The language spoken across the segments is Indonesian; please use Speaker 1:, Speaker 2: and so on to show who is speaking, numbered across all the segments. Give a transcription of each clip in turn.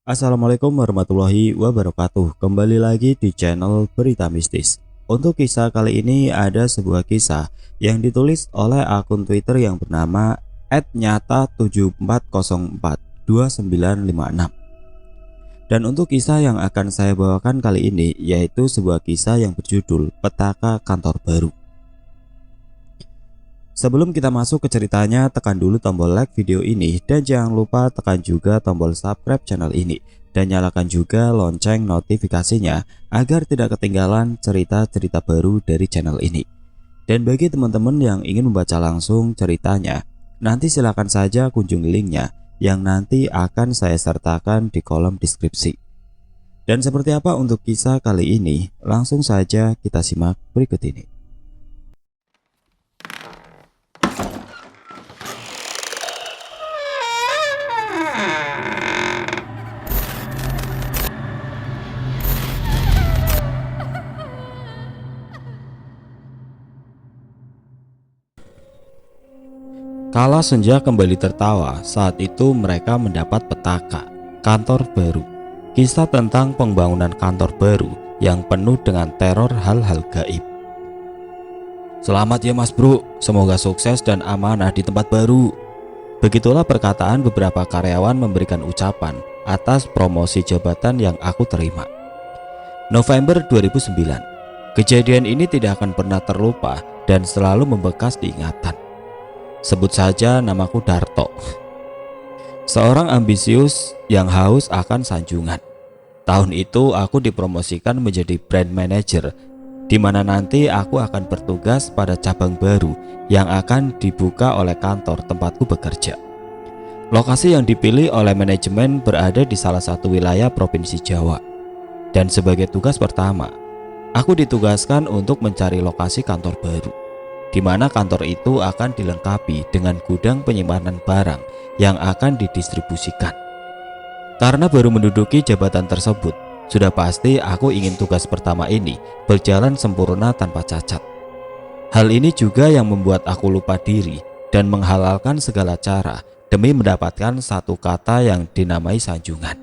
Speaker 1: Assalamualaikum warahmatullahi wabarakatuh. Kembali lagi di channel Berita Mistis. Untuk kisah kali ini ada sebuah kisah yang ditulis oleh akun Twitter yang bernama @nyata74042956. Dan untuk kisah yang akan saya bawakan kali ini yaitu sebuah kisah yang berjudul Petaka Kantor Baru. Sebelum kita masuk ke ceritanya, tekan dulu tombol like video ini dan jangan lupa tekan juga tombol subscribe channel ini dan nyalakan juga lonceng notifikasinya agar tidak ketinggalan cerita-cerita baru dari channel ini. Dan bagi teman-teman yang ingin membaca langsung ceritanya, nanti silakan saja kunjungi linknya yang nanti akan saya sertakan di kolom deskripsi. Dan seperti apa untuk kisah kali ini? Langsung saja kita simak berikut ini. Kala senja kembali tertawa, saat itu mereka mendapat petaka kantor baru. Kisah tentang pembangunan kantor baru yang penuh dengan teror hal-hal gaib. Selamat ya Mas Bro, semoga sukses dan amanah di tempat baru. Begitulah perkataan beberapa karyawan memberikan ucapan atas promosi jabatan yang aku terima. November 2009. Kejadian ini tidak akan pernah terlupa dan selalu membekas di ingatan. Sebut saja namaku Darto, seorang ambisius yang haus akan sanjungan. Tahun itu aku dipromosikan menjadi brand manager, di mana nanti aku akan bertugas pada cabang baru yang akan dibuka oleh kantor tempatku bekerja. Lokasi yang dipilih oleh manajemen berada di salah satu wilayah Provinsi Jawa. Dan sebagai tugas pertama, aku ditugaskan untuk mencari lokasi kantor baru, di mana kantor itu akan dilengkapi dengan gudang penyimpanan barang yang akan didistribusikan. Karena baru menduduki jabatan tersebut, sudah pasti aku ingin tugas pertama ini berjalan sempurna tanpa cacat. Hal ini juga yang membuat aku lupa diri dan menghalalkan segala cara demi mendapatkan satu kata yang dinamai sanjungan.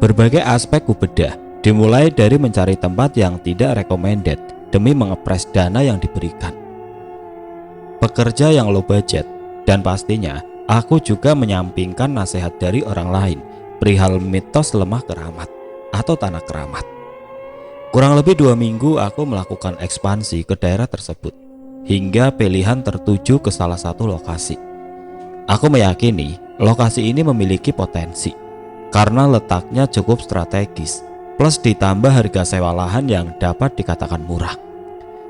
Speaker 1: Berbagai aspek kubedah, dimulai dari mencari tempat yang tidak recommended demi mengepres dana yang diberikan, pekerja yang low budget, dan pastinya aku juga menyampingkan nasihat dari orang lain perihal mitos lemah keramat atau tanah keramat. Kurang lebih 2 minggu aku melakukan ekspansi ke daerah tersebut hingga pilihan tertuju ke salah satu lokasi. Aku meyakini lokasi ini memiliki potensi karena letaknya cukup strategis, plus ditambah harga sewa lahan yang dapat dikatakan murah.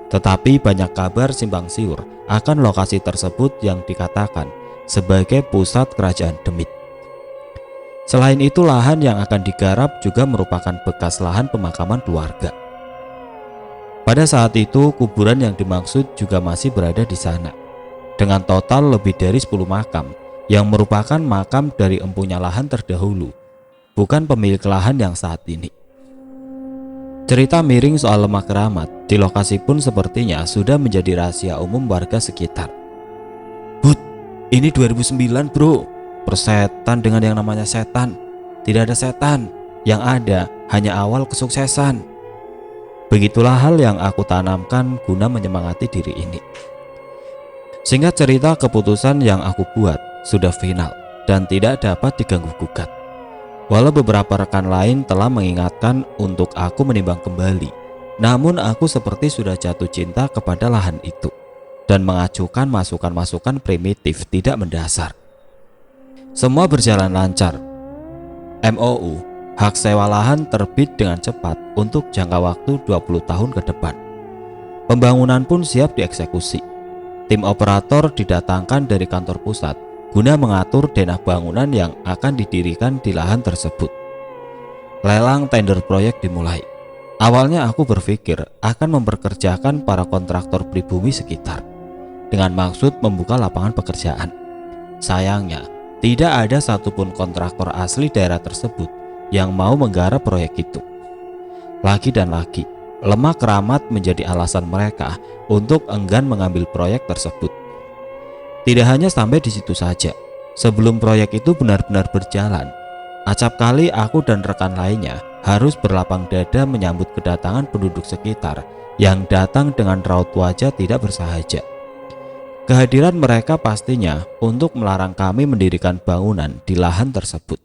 Speaker 1: Tetapi banyak kabar simpang siur akan lokasi tersebut yang dikatakan sebagai pusat kerajaan demit. Selain itu, lahan yang akan digarap juga merupakan bekas lahan pemakaman keluarga. Pada saat itu, kuburan yang dimaksud juga masih berada di sana, dengan total lebih dari 10 makam yang merupakan makam dari empunya lahan terdahulu, bukan pemilik lahan yang saat ini. Cerita miring soal lemah keramat di lokasi pun sepertinya sudah menjadi rahasia umum warga sekitar. Bud, ini 2009 bro, persetan dengan yang namanya setan. Tidak ada setan, yang ada hanya awal kesuksesan. Begitulah hal yang aku tanamkan guna menyemangati diri ini. Singkat cerita, keputusan yang aku buat sudah final dan tidak dapat diganggu gugat. Walau beberapa rekan lain telah mengingatkan untuk aku menimbang kembali, namun aku seperti sudah jatuh cinta kepada lahan itu dan mengacukan masukan-masukan primitif tidak mendasar. Semua berjalan lancar. MOU, hak sewa lahan terbit dengan cepat untuk jangka waktu 20 tahun ke depan. Pembangunan pun siap dieksekusi. Tim operator didatangkan dari kantor pusat guna mengatur denah bangunan yang akan didirikan di lahan tersebut. Lelang tender proyek dimulai. Awalnya aku berpikir akan memperkerjakan para kontraktor pribumi sekitar dengan maksud membuka lapangan pekerjaan. Sayangnya, tidak ada satupun kontraktor asli daerah tersebut yang mau menggarap proyek itu. Lagi dan lagi, lemah keramat menjadi alasan mereka untuk enggan mengambil proyek tersebut. Tidak hanya sampai di situ saja. Sebelum proyek itu benar-benar berjalan, Acap kali aku dan rekan lainnya harus berlapang dada menyambut kedatangan penduduk sekitar yang datang dengan raut wajah tidak bersahaja. Kehadiran mereka pastinya untuk melarang kami mendirikan bangunan di lahan tersebut.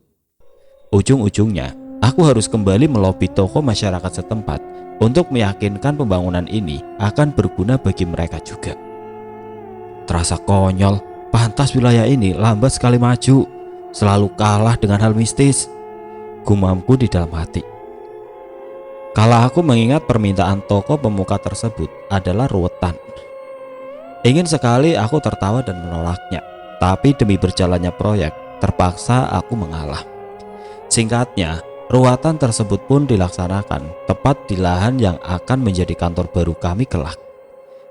Speaker 1: Ujung-ujungnya, aku harus kembali melobi toko masyarakat setempat untuk meyakinkan pembangunan ini akan berguna bagi mereka juga. Terasa konyol, pantas wilayah ini lambat sekali maju, selalu kalah dengan hal mistis, gumamku di dalam hati. Kala aku mengingat permintaan toko pemuka tersebut adalah ruwetan. Ingin sekali aku tertawa dan menolaknya, tapi demi berjalannya proyek, terpaksa aku mengalah. Singkatnya, ruatan tersebut pun dilaksanakan tepat di lahan yang akan menjadi kantor baru kami kelak.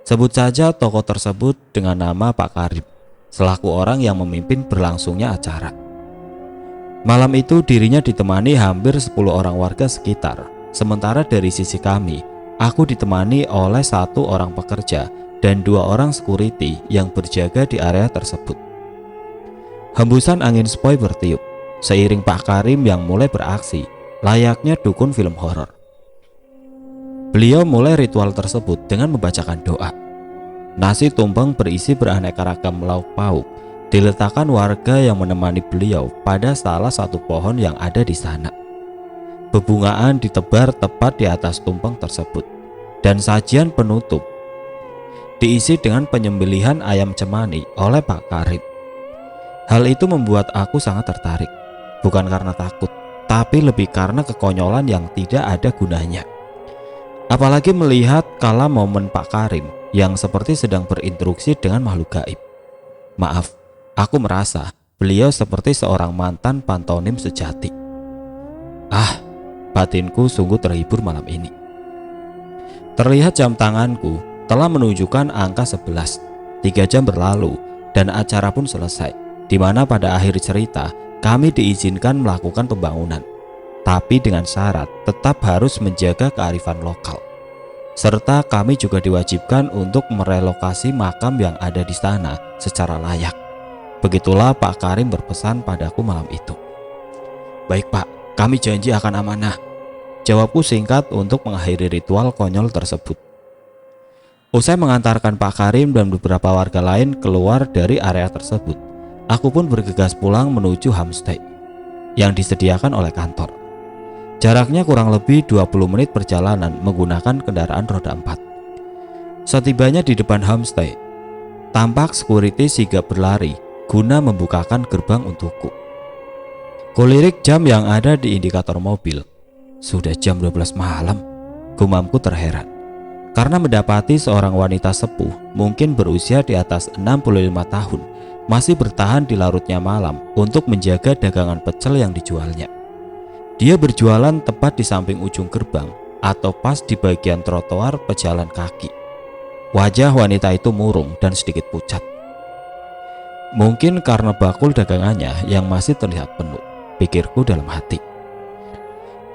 Speaker 1: Sebut saja toko tersebut dengan nama Pak Karim, selaku orang yang memimpin berlangsungnya acara. Malam itu dirinya ditemani hampir 10 orang warga sekitar, sementara dari sisi kami, aku ditemani oleh 1 orang pekerja dan 2 orang security yang berjaga di area tersebut. Hembusan angin sepoi bertiup, seiring Pak Karim yang mulai beraksi, layaknya dukun film horor. Beliau mulai ritual tersebut dengan membacakan doa. Nasi tumpeng berisi beraneka ragam lauk pauk diletakkan warga yang menemani beliau pada salah satu pohon yang ada di sana. Bebungaan ditebar tepat di atas tumpeng tersebut, dan sajian penutup diisi dengan penyembelihan ayam cemani oleh Pak Karim. Hal itu membuat aku sangat tertarik, bukan karena takut, tapi lebih karena kekonyolan yang tidak ada gunanya. Apalagi melihat kala momen Pak Karim yang seperti sedang berinteraksi dengan makhluk gaib. Maaf, aku merasa beliau seperti seorang mantan pantonim sejati. Batinku sungguh terhibur malam ini. Terlihat jam tanganku telah menunjukkan angka 11. 3 jam berlalu dan acara pun selesai, di mana pada akhir cerita kami diizinkan melakukan pembangunan, tapi dengan syarat tetap harus menjaga kearifan lokal. Serta kami juga diwajibkan untuk merelokasi makam yang ada di sana secara layak. Begitulah Pak Karim berpesan padaku malam itu. Baik Pak, kami janji akan amanah, jawabku singkat untuk mengakhiri ritual konyol tersebut. Usai mengantarkan Pak Karim dan beberapa warga lain keluar dari area tersebut, aku pun bergegas pulang menuju homestay yang disediakan oleh kantor. Jaraknya kurang lebih 20 menit perjalanan menggunakan kendaraan roda 4. Setibanya di depan homestay, tampak security sigap berlari guna membukakan gerbang untukku. Kulirik jam yang ada di indikator mobil. Sudah jam 12 malam, gumamku terheran. Karena mendapati seorang wanita sepuh, mungkin berusia di atas 65 tahun, masih bertahan di larutnya malam untuk menjaga dagangan pecel yang dijualnya. Dia berjualan tepat di samping ujung gerbang atau pas di bagian trotoar pejalan kaki. Wajah wanita itu murung dan sedikit pucat. Mungkin karena bakul dagangannya yang masih terlihat penuh, pikirku dalam hati.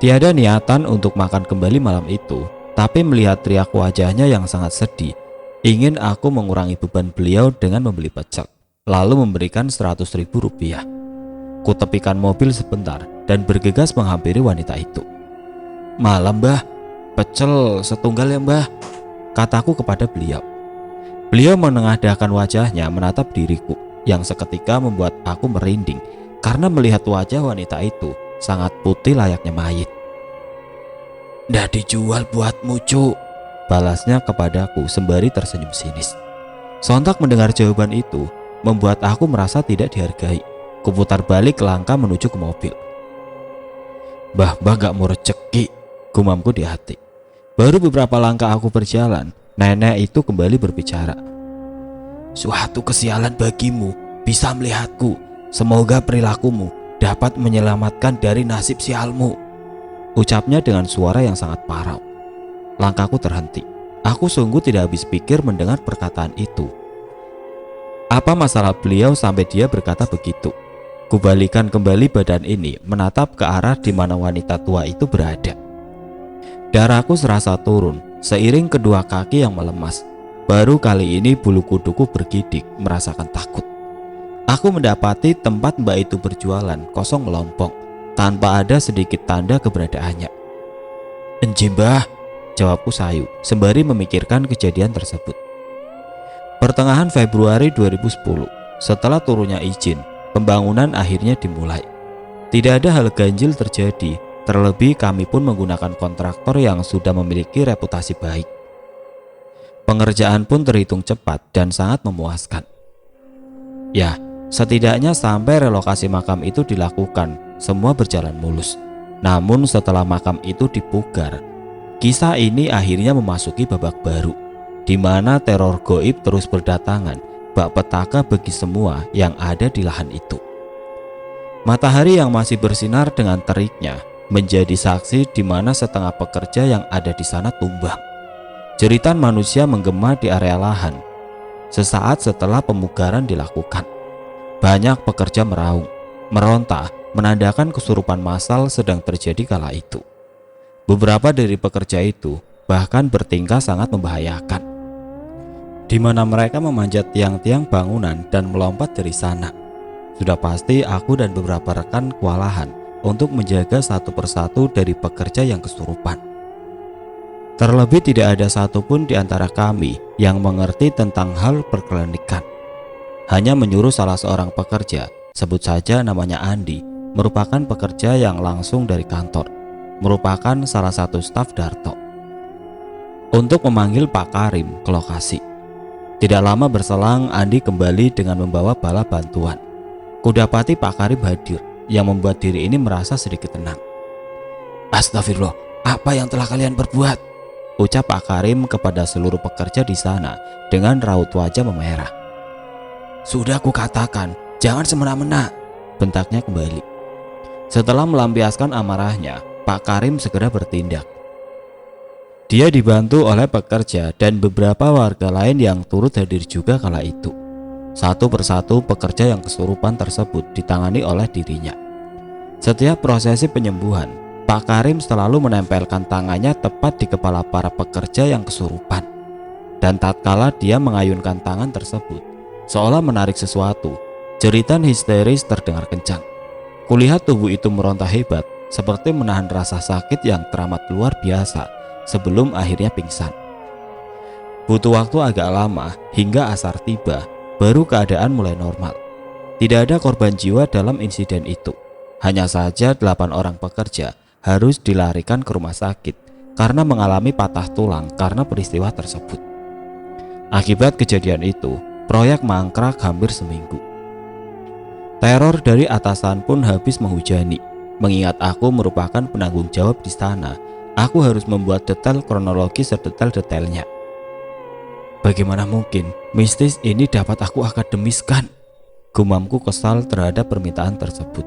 Speaker 1: Tiada niatan untuk makan kembali malam itu, tapi melihat riak wajahnya yang sangat sedih, ingin aku mengurangi beban beliau dengan membeli pecel, lalu memberikan 100.000 rupiah. Kutepikan mobil sebentar dan bergegas menghampiri wanita itu. Malam Mbah, pecel setunggal ya Mbah, kataku kepada beliau. Beliau menengadahkan wajahnya menatap diriku, yang seketika membuat aku merinding karena melihat wajah wanita itu sangat putih layaknya mayit. Ndak dijual buatmu cu, balasnya kepadaku sembari tersenyum sinis. Sontak mendengar jawaban itu membuat aku merasa tidak dihargai. Kuputar balik langkah menuju ke mobil. Mbah gak mau rezeki, gumamku di hati. Baru beberapa langkah aku berjalan, nenek itu kembali berbicara. Suatu kesialan bagimu bisa melihatku. Semoga perilakumu dapat menyelamatkan dari nasib sialmu, ucapnya dengan suara yang sangat parau. Langkahku terhenti. Aku sungguh tidak habis pikir mendengar perkataan itu. Apa masalah beliau sampai dia berkata begitu? Kubalikan kembali badan ini menatap ke arah di mana wanita tua itu berada. Darahku serasa turun seiring kedua kaki yang melemas. Baru kali ini bulu kuduku bergidik merasakan takut. Aku mendapati tempat mbak itu berjualan kosong melompong. tanpa ada sedikit tanda keberadaannya. "Enji mbah," jawabku sayu sembari memikirkan kejadian tersebut. Pertengahan Februari 2010, setelah turunnya izin, pembangunan akhirnya dimulai. Tidak ada hal ganjil terjadi, terlebih kami pun menggunakan kontraktor yang sudah memiliki reputasi baik. Pengerjaan pun terhitung cepat dan sangat memuaskan. Ya, setidaknya sampai relokasi makam itu dilakukan, semua berjalan mulus. Namun setelah makam itu dipugar, kisah ini akhirnya memasuki babak baru, di mana teror goib terus berdatangan, bak petaka bagi semua yang ada di lahan itu. Matahari yang masih bersinar dengan teriknya menjadi saksi di mana setengah pekerja yang ada di sana tumbang. Jeritan manusia menggema di area lahan. Sesaat setelah pemugaran dilakukan, banyak pekerja meraung, meronta, menandakan kesurupan massal sedang terjadi kala itu. Beberapa dari pekerja itu bahkan bertingkah sangat membahayakan, di mana mereka memanjat tiang-tiang bangunan dan melompat dari sana. Sudah pasti aku dan beberapa rekan kewalahan untuk menjaga satu persatu dari pekerja yang kesurupan. Terlebih tidak ada satupun di antara kami yang mengerti tentang hal perkelenikan. Hanya menyuruh salah seorang pekerja, sebut saja namanya Andi, merupakan pekerja yang langsung dari kantor, merupakan salah satu staf Darto, untuk memanggil Pak Karim ke lokasi. Tidak lama berselang, Andi kembali dengan membawa bala bantuan. Kudapati Pak Karim hadir, yang membuat diri ini merasa sedikit tenang. "Astagfirullah, apa yang telah kalian perbuat?" ucap Pak Karim kepada seluruh pekerja di sana dengan raut wajah memerah. "Sudah kukatakan, jangan semena-mena," bentaknya kembali. Setelah melampiaskan amarahnya, Pak Karim segera bertindak. Dia dibantu oleh pekerja dan beberapa warga lain yang turut hadir juga kala itu. Satu persatu pekerja yang kesurupan tersebut ditangani oleh dirinya. Setiap prosesi penyembuhan, Pak Karim selalu menempelkan tangannya tepat di kepala para pekerja yang kesurupan. Dan tatkala dia mengayunkan tangan tersebut, seolah menarik sesuatu, jeritan histeris terdengar kencang. Kulihat tubuh itu meronta hebat, seperti menahan rasa sakit yang teramat luar biasa sebelum akhirnya pingsan. Butuh waktu agak lama hingga asar tiba, baru keadaan mulai normal. Tidak ada korban jiwa dalam insiden itu. Hanya saja 8 orang pekerja harus dilarikan ke rumah sakit karena mengalami patah tulang karena peristiwa tersebut. Akibat kejadian itu, proyek mangkrak hampir seminggu. Teror dari atasan pun habis menghujani. Mengingat aku merupakan penanggung jawab di sana, aku harus membuat detail kronologi sedetail-detailnya. Bagaimana mungkin mistis ini dapat aku akademiskan? Gumamku kesal terhadap permintaan tersebut.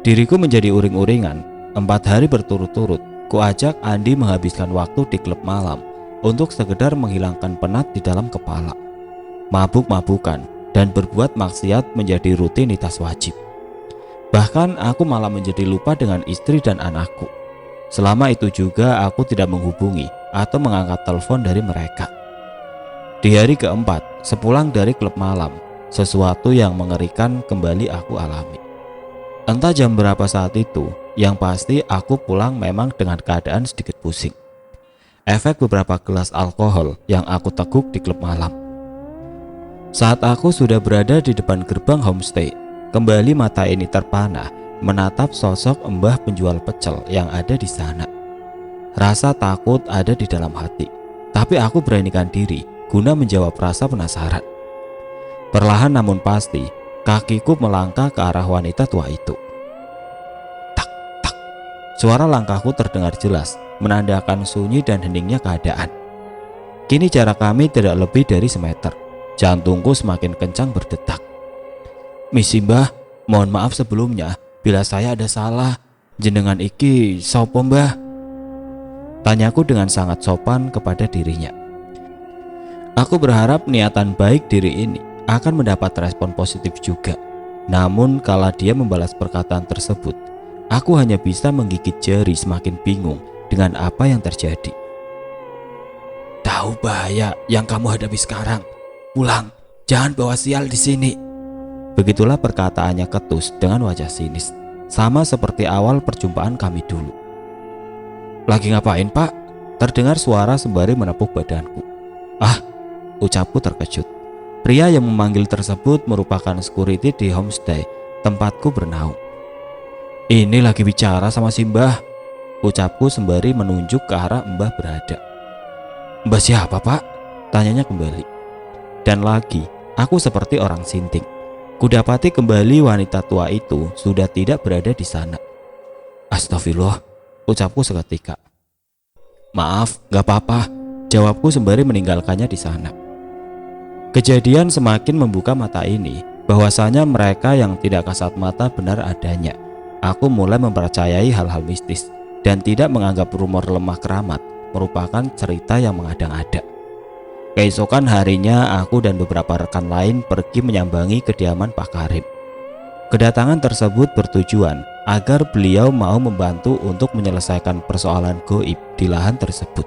Speaker 1: Diriku menjadi uring-uringan. 4 hari berturut-turut, kuajak Andi menghabiskan waktu di klub malam untuk sekedar menghilangkan penat di dalam kepala. Mabuk-mabukan dan berbuat maksiat menjadi rutinitas wajib. Bahkan aku malah menjadi lupa dengan istri dan anakku. Selama itu juga aku tidak menghubungi atau mengangkat telepon dari mereka. Di hari keempat, sepulang dari klub malam, sesuatu yang mengerikan kembali aku alami. Entah jam berapa saat itu, yang pasti aku pulang memang dengan keadaan sedikit pusing. Efek beberapa gelas alkohol yang aku teguk di klub malam. Saat aku sudah berada di depan gerbang homestay, kembali mata ini terpana menatap sosok mbah penjual pecel yang ada di sana. Rasa takut ada di dalam hati, tapi aku beranikan diri guna menjawab rasa penasaran. Perlahan namun pasti, kakiku melangkah ke arah wanita tua itu. Tak, tak. Suara langkahku terdengar jelas, menandakan sunyi dan heningnya keadaan. Kini jarak kami tidak lebih dari semeter. Jantungku semakin kencang berdetak. "Misi mbah, mohon maaf sebelumnya bila saya ada salah. Jenengan iki sopo mbah?" Tanyaku dengan sangat sopan kepada dirinya. Aku berharap niatan baik diri ini akan mendapat respon positif juga. Namun kala dia membalas perkataan tersebut, aku hanya bisa menggigit jari semakin bingung dengan apa yang terjadi. "Tahu bahaya yang kamu hadapi sekarang? Pulang, jangan bawa sial di sini." Begitulah perkataannya ketus dengan wajah sinis. sama seperti awal perjumpaan kami dulu. "Lagi ngapain, Pak?" terdengar suara sembari menepuk badanku. "Ah," ucapku terkejut. Pria yang memanggil tersebut merupakan security di homestay tempatku bernaung. "Ini lagi bicara sama si Mbah," ucapku sembari menunjuk ke arah Mbah berada. "Mbah siapa, Pak?" tanyanya kembali. Dan lagi, aku seperti orang sinting. Kudapati kembali wanita tua itu sudah tidak berada di sana. "Astagfirullah," ucapku seketika. "Maaf, gak apa-apa," jawabku sembari meninggalkannya di sana. Kejadian semakin membuka mata ini, bahwasanya mereka yang tidak kasat mata benar adanya. Aku mulai mempercayai hal-hal mistis dan tidak menganggap rumor lemah keramat merupakan cerita yang mengada-ngada. Keesokan harinya aku dan beberapa rekan lain pergi menyambangi kediaman Pak Karim. Kedatangan tersebut bertujuan agar beliau mau membantu untuk menyelesaikan persoalan goib di lahan tersebut.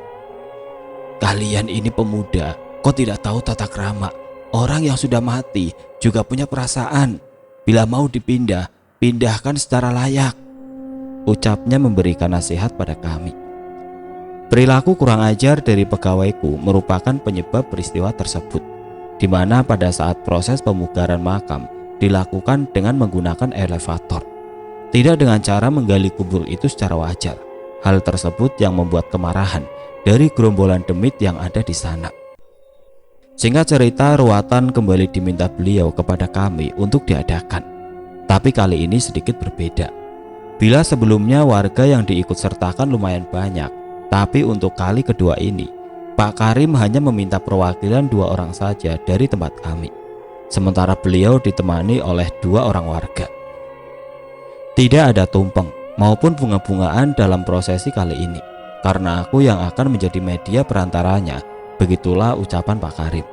Speaker 1: "Kalian ini pemuda, kok tidak tahu tata krama? Orang yang sudah mati juga punya perasaan. Bila mau dipindah, pindahkan secara layak," ucapnya memberikan nasihat pada kami. Perilaku kurang ajar dari pegawaiku merupakan penyebab peristiwa tersebut, di mana pada saat proses pemugaran makam dilakukan dengan menggunakan elevator, tidak dengan cara menggali kubur itu secara wajar. Hal tersebut yang membuat kemarahan dari gerombolan demit yang ada di sana. Singkat cerita, ruatan kembali diminta beliau kepada kami untuk diadakan. Tapi kali ini sedikit berbeda. Bila sebelumnya warga yang diikut sertakan lumayan banyak, tapi untuk kali kedua ini Pak Karim hanya meminta perwakilan 2 orang saja dari tempat kami, sementara beliau ditemani oleh 2 orang warga. Tidak ada tumpeng maupun bunga-bungaan dalam prosesi kali ini, karena aku yang akan menjadi media perantaranya. Begitulah ucapan Pak Karim.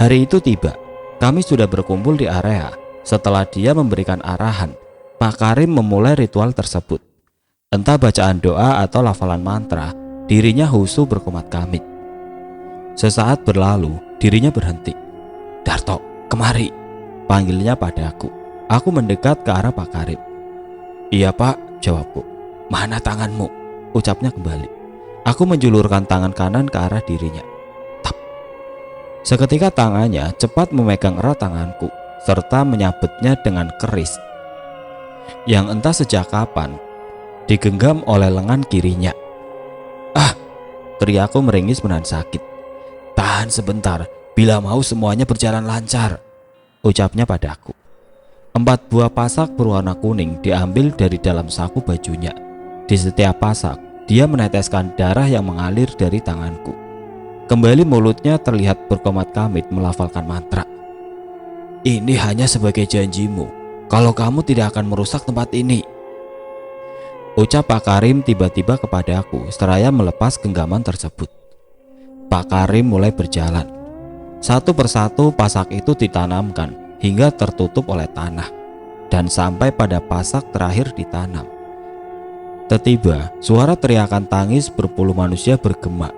Speaker 1: Hari itu tiba, kami sudah berkumpul di area. Setelah dia memberikan arahan, Pak Karim memulai ritual tersebut. Entah bacaan doa atau lafalan mantra, dirinya husu berkomat kamit. Sesaat berlalu, dirinya berhenti. "Darto, kemari," panggilnya padaku. Aku mendekat ke arah Pak Karim. "Iya, Pak," jawabku. "Mana tanganmu?" ucapnya kembali. Aku menjulurkan tangan kanan ke arah dirinya. Tap. Seketika tangannya cepat memegang erat tanganku serta menyabetnya dengan keris yang entah sejak kapan digenggam oleh lengan kirinya. "Ah!" teriakku meringis menahan sakit. "Tahan sebentar, bila mau semuanya berjalan lancar," ucapnya padaku. 4 buah pasak berwarna kuning diambil dari dalam saku bajunya. Di setiap pasak, dia meneteskan darah yang mengalir dari tanganku. Kembali mulutnya terlihat berkomat kamit melafalkan mantra. "Ini hanya sebagai janjimu, kalau kamu tidak akan merusak tempat ini," ucap Pak Karim tiba-tiba kepadaku seraya melepas genggaman tersebut. Pak Karim mulai berjalan. Satu persatu pasak itu ditanamkan hingga tertutup oleh tanah, dan sampai pada pasak terakhir ditanam. Tiba-tiba suara teriakan tangis berpuluh manusia bergema.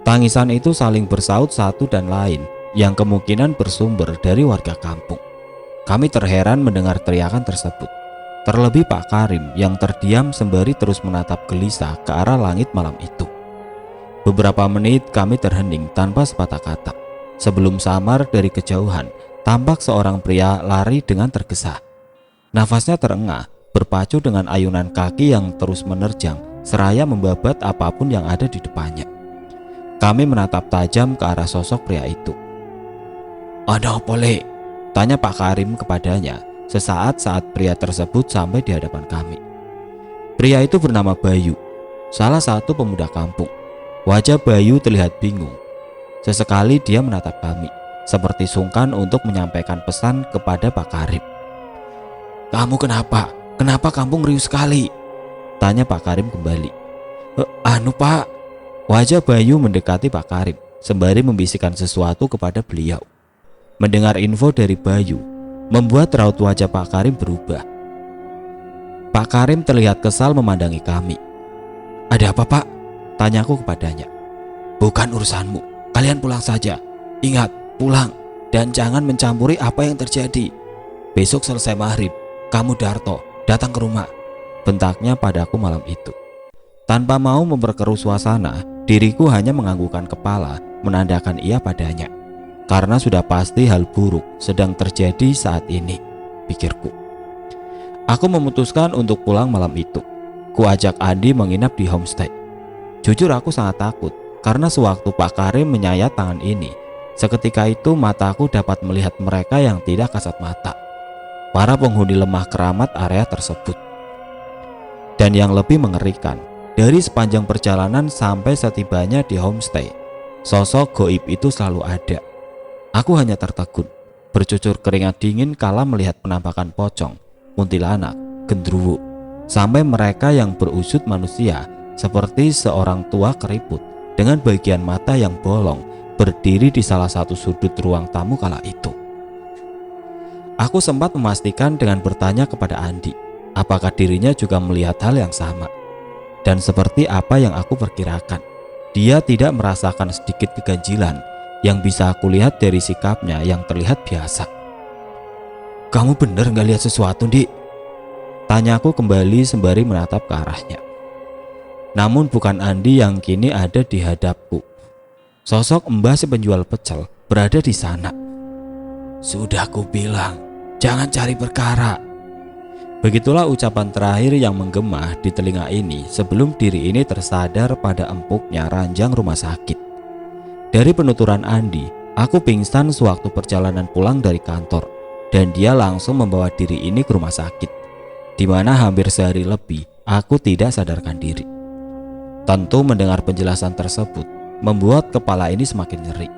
Speaker 1: Tangisan itu saling bersaut satu dan lain, yang kemungkinan bersumber dari warga kampung. Kami terheran mendengar teriakan tersebut. Terlebih Pak Karim yang terdiam sembari terus menatap gelisah ke arah langit malam itu. Beberapa menit kami terhening tanpa sepatah kata. Sebelum samar dari kejauhan, tampak seorang pria lari dengan tergesa. Nafasnya terengah, berpacu dengan ayunan kaki yang terus menerjang, seraya membabat apapun yang ada di depannya. Kami menatap tajam ke arah sosok pria itu. "Ada apa, Le?" tanya Pak Karim kepadanya sesaat saat pria tersebut sampai di hadapan kami. Pria itu bernama Bayu, salah satu pemuda kampung. Wajah Bayu terlihat bingung. Sesekali dia menatap kami, seperti sungkan untuk menyampaikan pesan kepada Pak Karim. "Kamu kenapa? Kenapa kampung riuh sekali?" tanya Pak Karim kembali. Anu Pak." Wajah Bayu mendekati Pak Karim sembari membisikkan sesuatu kepada beliau. Mendengar info dari Bayu membuat raut wajah Pak Karim berubah. Pak Karim terlihat kesal memandangi kami. "Ada apa, Pak?" tanyaku kepadanya. "Bukan urusanmu, kalian pulang saja. Ingat, pulang dan jangan mencampuri apa yang terjadi. Besok selesai maghrib, "Kamu Darto, datang ke rumah," bentaknya padaku malam itu. Tanpa mau memperkeruh suasana, diriku hanya menganggukkan kepala menandakan iya padanya. Karena sudah pasti hal buruk sedang terjadi saat ini, pikirku. Aku memutuskan untuk pulang malam itu. Kuajak Andi menginap di homestay. Jujur aku sangat takut karena sewaktu Pak Karim menyayat tangan ini, seketika itu mataku dapat melihat mereka yang tidak kasat mata, para penghuni lemah keramat area tersebut. Dan yang lebih mengerikan, dari sepanjang perjalanan sampai setibanya di homestay, sosok goib itu selalu ada. Aku hanya tertegun, bercucur keringat dingin kala melihat penampakan pocong, kuntilanak, gendruwo, sampai mereka yang berwujud manusia seperti seorang tua keriput dengan bagian mata yang bolong berdiri di salah satu sudut ruang tamu kala itu. Aku sempat memastikan dengan bertanya kepada Andi, apakah dirinya juga melihat hal yang sama. Dan seperti apa yang aku perkirakan, dia tidak merasakan sedikit keganjilan yang bisa aku lihat dari sikapnya yang terlihat biasa. "Kamu bener gak lihat sesuatu, Dik?" tanyaku kembali sembari menatap ke arahnya. Namun bukan Andi yang kini ada di hadapku. Sosok Mbah si penjual pecel berada di sana. "Sudah kubilang, jangan cari perkara." Begitulah ucapan terakhir yang menggema di telinga ini sebelum diri ini tersadar pada empuknya ranjang rumah sakit. Dari penuturan Andi, aku pingsan sewaktu perjalanan pulang dari kantor, dan dia langsung membawa diri ini ke rumah sakit, di mana hampir sehari lebih aku tidak sadarkan diri. Tentu mendengar penjelasan tersebut membuat kepala ini semakin nyeri.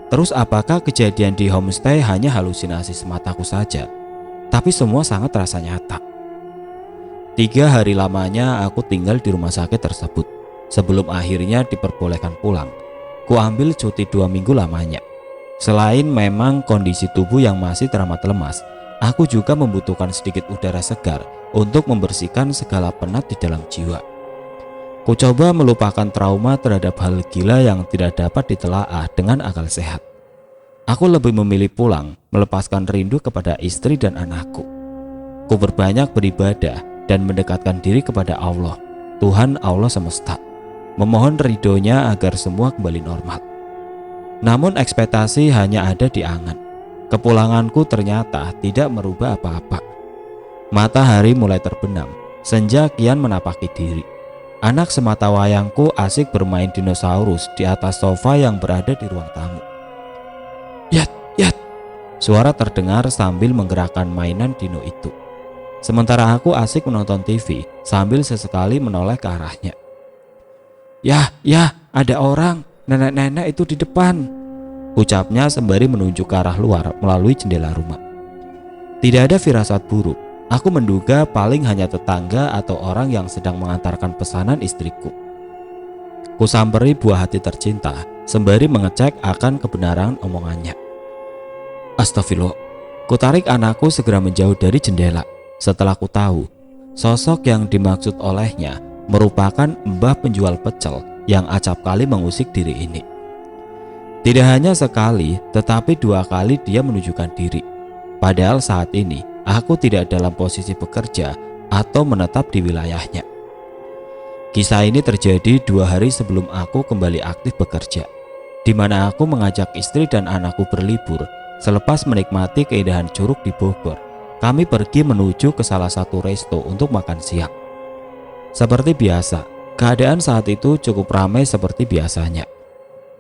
Speaker 1: Terus apakah kejadian di homestay hanya halusinasi semataku saja? Tapi semua sangat terasa nyata. 3 hari lamanya aku tinggal di rumah sakit tersebut sebelum akhirnya diperbolehkan pulang. Kuambil cuti 2 minggu lamanya. Selain memang kondisi tubuh yang masih teramat lemas, aku juga membutuhkan sedikit udara segar untuk membersihkan segala penat di dalam jiwa. Ku coba melupakan trauma terhadap hal gila yang tidak dapat ditelaah dengan akal sehat. Aku lebih memilih pulang, melepaskan rindu kepada istri dan anakku. Ku berbanyak beribadah dan mendekatkan diri kepada Allah, Tuhan Allah semesta, memohon ridhonya agar semua kembali normal. Namun ekspektasi hanya ada di angan. Kepulanganku ternyata tidak merubah apa-apa. Matahari mulai terbenam, senja kian menapaki diri. Anak semata wayangku asik bermain dinosaurus di atas sofa yang berada di ruang tamu. "Yat, yat," suara terdengar sambil menggerakkan mainan dino itu. Sementara aku asik menonton TV sambil sesekali menoleh ke arahnya. Ya, ada orang, nenek-nenek itu di depan," ucapnya sembari menunjuk ke arah luar melalui jendela rumah. Tidak ada firasat buruk. Aku menduga paling hanya tetangga atau orang yang sedang mengantarkan pesanan istriku. Kusamperi buah hati tercinta sembari mengecek akan kebenaran omongannya. Astagfirullah. Kutarik anakku segera menjauh dari jendela setelah ku tahu sosok yang dimaksud olehnya merupakan mbah penjual pecel yang acap kali mengusik diri ini. Tidak hanya sekali, tetapi 2 kali dia menunjukkan diri. Padahal saat ini aku tidak dalam posisi bekerja atau menetap di wilayahnya. Kisah ini terjadi 2 hari sebelum aku kembali aktif bekerja, di mana aku mengajak istri dan anakku berlibur. Selepas menikmati keindahan Curug di Bogor, kami pergi menuju ke salah satu resto untuk makan siang. Seperti biasa, keadaan saat itu cukup ramai seperti biasanya.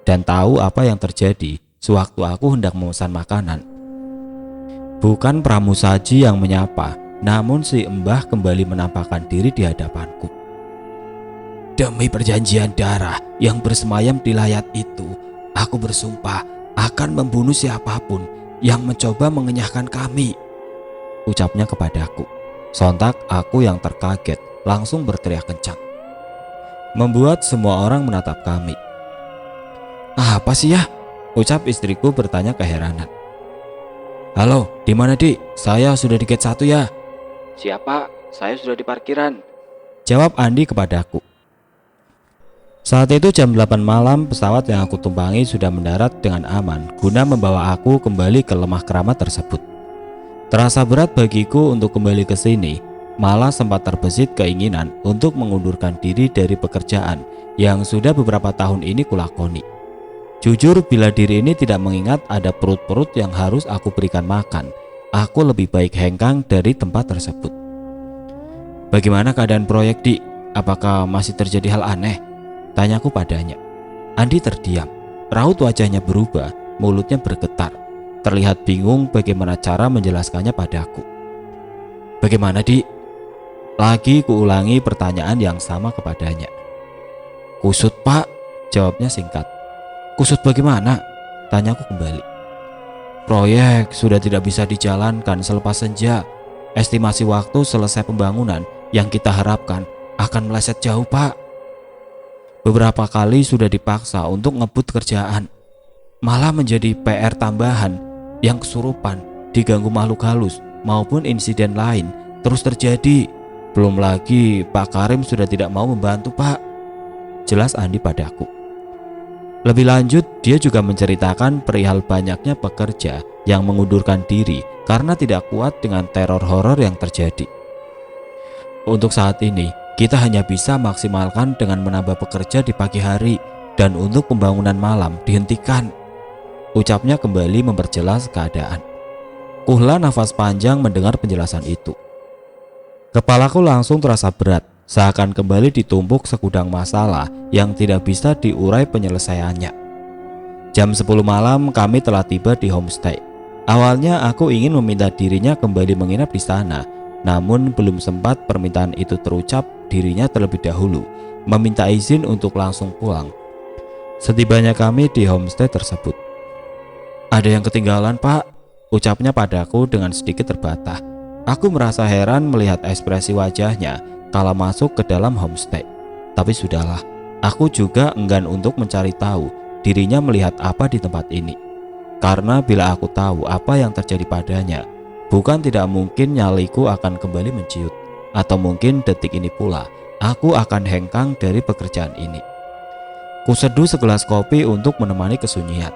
Speaker 1: Dan tahu apa yang terjadi sewaktu aku hendak memesan makanan. Bukan pramusaji yang menyapa, namun si mbah kembali menampakkan diri di hadapanku. "Demi perjanjian darah yang bersemayam di layat itu, aku bersumpah akan membunuh siapapun yang mencoba mengenyahkan kami," ucapnya kepadaku. Sontak aku yang terkaget langsung berteriak kencang, membuat semua orang menatap kami. "Apa sih ya?" ucap istriku bertanya keheranan. "Halo, di mana Dik? Saya sudah di gate 1 ya." "Siapa? Saya sudah di parkiran," jawab Andi kepadaku. Saat itu jam 8 malam, pesawat yang aku tumpangi sudah mendarat dengan aman guna membawa aku kembali ke lemah keramat tersebut. Terasa berat bagiku untuk kembali ke sini, malah sempat terbesit keinginan untuk mengundurkan diri dari pekerjaan yang sudah beberapa tahun ini kulakoni. Jujur, bila diri ini tidak mengingat ada perut-perut yang harus aku berikan makan, aku lebih baik hengkang dari tempat tersebut. Bagaimana keadaan proyek, Dik? Apakah masih terjadi hal aneh? Tanyaku padanya. Andi terdiam. Raut wajahnya berubah, mulutnya bergetar. Terlihat bingung bagaimana cara menjelaskannya padaku. Bagaimana, Dik? Lagi kuulangi pertanyaan yang sama kepadanya. Kusut, Pak, jawabnya singkat. Kusut bagaimana? Tanyaku kembali. Proyek sudah tidak bisa dijalankan selepas senja. Estimasi waktu selesai pembangunan yang kita harapkan akan meleset jauh, Pak. Beberapa kali sudah dipaksa untuk ngebut kerjaan, malah menjadi PR tambahan yang kesurupan, diganggu makhluk halus maupun insiden lain terus terjadi. Belum lagi Pak Karim sudah tidak mau membantu, Pak, jelas Andi padaku. Lebih lanjut, dia juga menceritakan perihal banyaknya pekerja yang mengundurkan diri karena tidak kuat dengan teror horor yang terjadi. Untuk saat ini, kita hanya bisa maksimalkan dengan menambah pekerja di pagi hari dan untuk pembangunan malam dihentikan, ucapnya kembali memperjelas keadaan. Kuhla nafas panjang mendengar penjelasan itu. Kepalaku langsung terasa berat, seakan kembali ditumpuk segudang masalah yang tidak bisa diurai penyelesaiannya. Jam 10 malam kami telah tiba di homestay. Awalnya aku ingin meminta dirinya kembali menginap di sana, namun belum sempat permintaan itu terucap, dirinya terlebih dahulu meminta izin untuk langsung pulang. Setibanya kami di homestay tersebut. Ada yang ketinggalan, Pak, ucapnya padaku dengan sedikit terbatah. Aku merasa heran melihat ekspresi wajahnya kala masuk ke dalam homestay. Tapi sudahlah, aku juga enggan untuk mencari tahu dirinya melihat apa di tempat ini. Karena bila aku tahu apa yang terjadi padanya, bukan tidak mungkin nyaliku akan kembali menciut. Atau mungkin detik ini pula aku akan hengkang dari pekerjaan ini. Kuseduh segelas kopi untuk menemani kesunyian.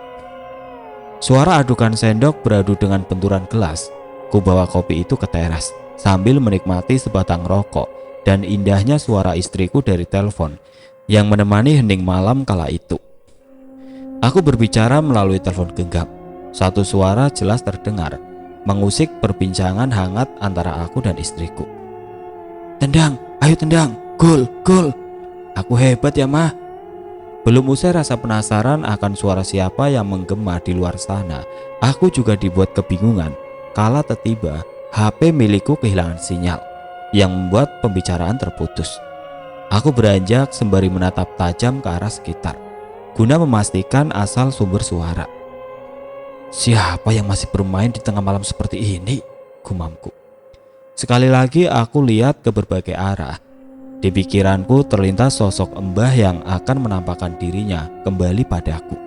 Speaker 1: Suara adukan sendok beradu dengan benturan gelas. Ku bawa kopi itu ke teras sambil menikmati sebatang rokok dan indahnya suara istriku dari telepon yang menemani hening malam kala itu. Aku berbicara melalui telepon genggam. Satu suara jelas terdengar, mengusik perbincangan hangat antara aku dan istriku. Tendang, ayo tendang, gol, gol. Aku hebat ya, Mah. Belum usai rasa penasaran akan suara siapa yang menggema di luar sana, aku juga dibuat kebingungan kala tiba HP milikku kehilangan sinyal yang membuat pembicaraan terputus. Aku beranjak sembari menatap tajam ke arah sekitar guna memastikan asal sumber suara. Siapa yang masih bermain di tengah malam seperti ini? Gumamku. Sekali lagi aku lihat ke berbagai arah. Di pikiranku terlintas sosok Mbah yang akan menampakkan dirinya kembali padaku.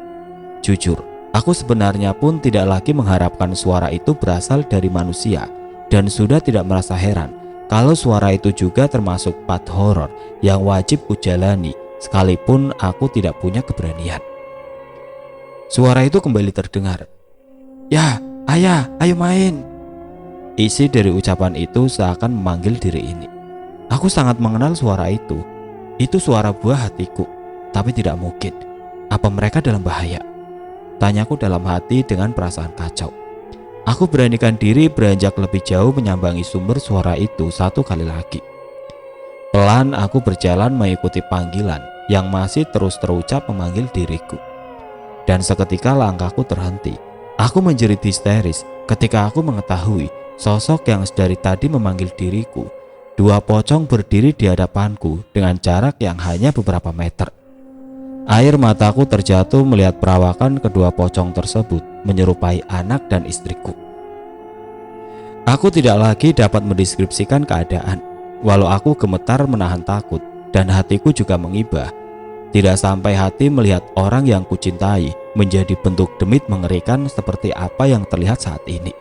Speaker 1: Jujur, aku sebenarnya pun tidak lagi mengharapkan suara itu berasal dari manusia dan sudah tidak merasa heran kalau suara itu juga termasuk part horor yang wajib kujalani sekalipun aku tidak punya keberanian. Suara itu kembali terdengar. Ya, ayah, ayo main. Isi dari ucapan itu seakan memanggil diri ini. Aku sangat mengenal suara itu. Itu suara buah hatiku. Tapi tidak mungkin. Apa mereka dalam bahaya? Tanyaku dalam hati dengan perasaan kacau. Aku beranikan diri beranjak lebih jauh menyambangi sumber suara itu satu kali lagi. Pelan aku berjalan mengikuti panggilan yang masih terus terucap memanggil diriku. Dan seketika langkahku terhenti. Aku menjerit histeris ketika aku mengetahui sosok yang dari tadi memanggil diriku. Dua pocong berdiri di hadapanku dengan jarak yang hanya beberapa meter. Air mataku terjatuh melihat perawakan kedua pocong tersebut menyerupai anak dan istriku. Aku tidak lagi dapat mendeskripsikan keadaan. Walau aku gemetar menahan takut dan hatiku juga mengibah. Tidak sampai hati melihat orang yang kucintai menjadi bentuk demit mengerikan seperti apa yang terlihat saat ini.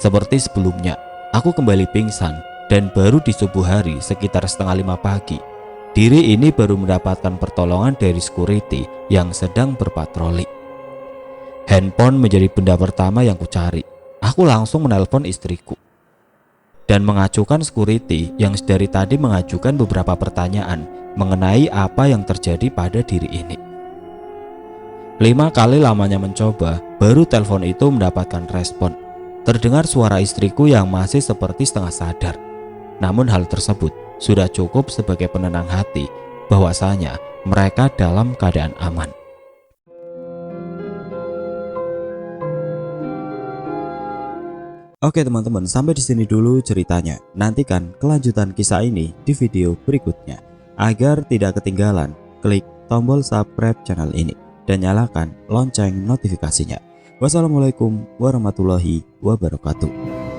Speaker 1: Seperti sebelumnya, aku kembali pingsan dan baru di subuh hari sekitar 4:30 pagi, diri ini baru mendapatkan pertolongan dari security yang sedang berpatroli. Handphone menjadi benda pertama yang kucari. Aku langsung menelpon istriku dan mengajukan security yang dari tadi mengajukan beberapa pertanyaan mengenai apa yang terjadi pada diri ini. 5 kali lamanya mencoba, baru telepon itu mendapatkan respon. Terdengar suara istriku yang masih seperti setengah sadar. Namun hal tersebut sudah cukup sebagai penenang hati bahwasanya mereka dalam keadaan aman. Oke teman-teman, sampai di sini dulu ceritanya. Nantikan kelanjutan kisah ini di video berikutnya. Agar tidak ketinggalan, klik tombol subscribe channel ini dan nyalakan lonceng notifikasinya. Wassalamualaikum warahmatullahi wabarakatuh.